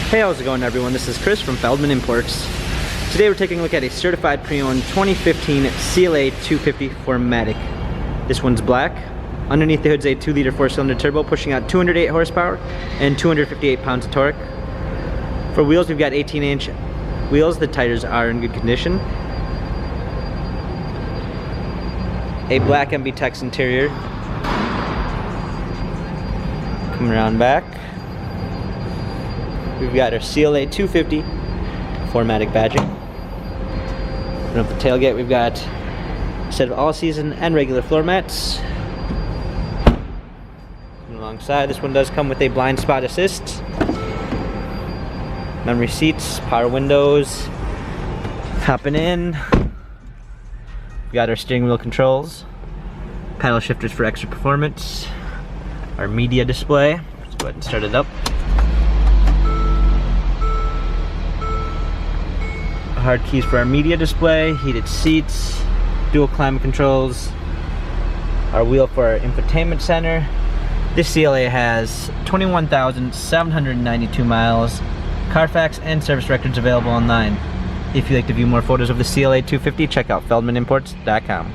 Hey, how's it going everyone? This is Chris from Feldmann Imports. Today we're taking a look at a certified pre-owned 2015 CLA 250 4MATIC. This one's black. Underneath the hood's a 2-liter 4-cylinder turbo pushing out 208 horsepower and 258 pounds of torque. For wheels, we've got 18-inch wheels. The tires are in good condition. A black MB Tex interior. Coming around back, we've got our CLA 250 4MATIC badging. Open up the tailgate, we've got a set of all-season and regular floor mats. And alongside, this one does come with a blind spot assist, memory seats, power windows. Hopping in, we've got our steering wheel controls, paddle shifters for extra performance, our media display. Let's go ahead and start it up. Hard keys for our media display, heated seats, dual climate controls, our wheel for our infotainment center. This CLA has 21,792 miles, Carfax and service records available online. If you'd like to view more photos of the CLA 250, check out feldmanimports.com.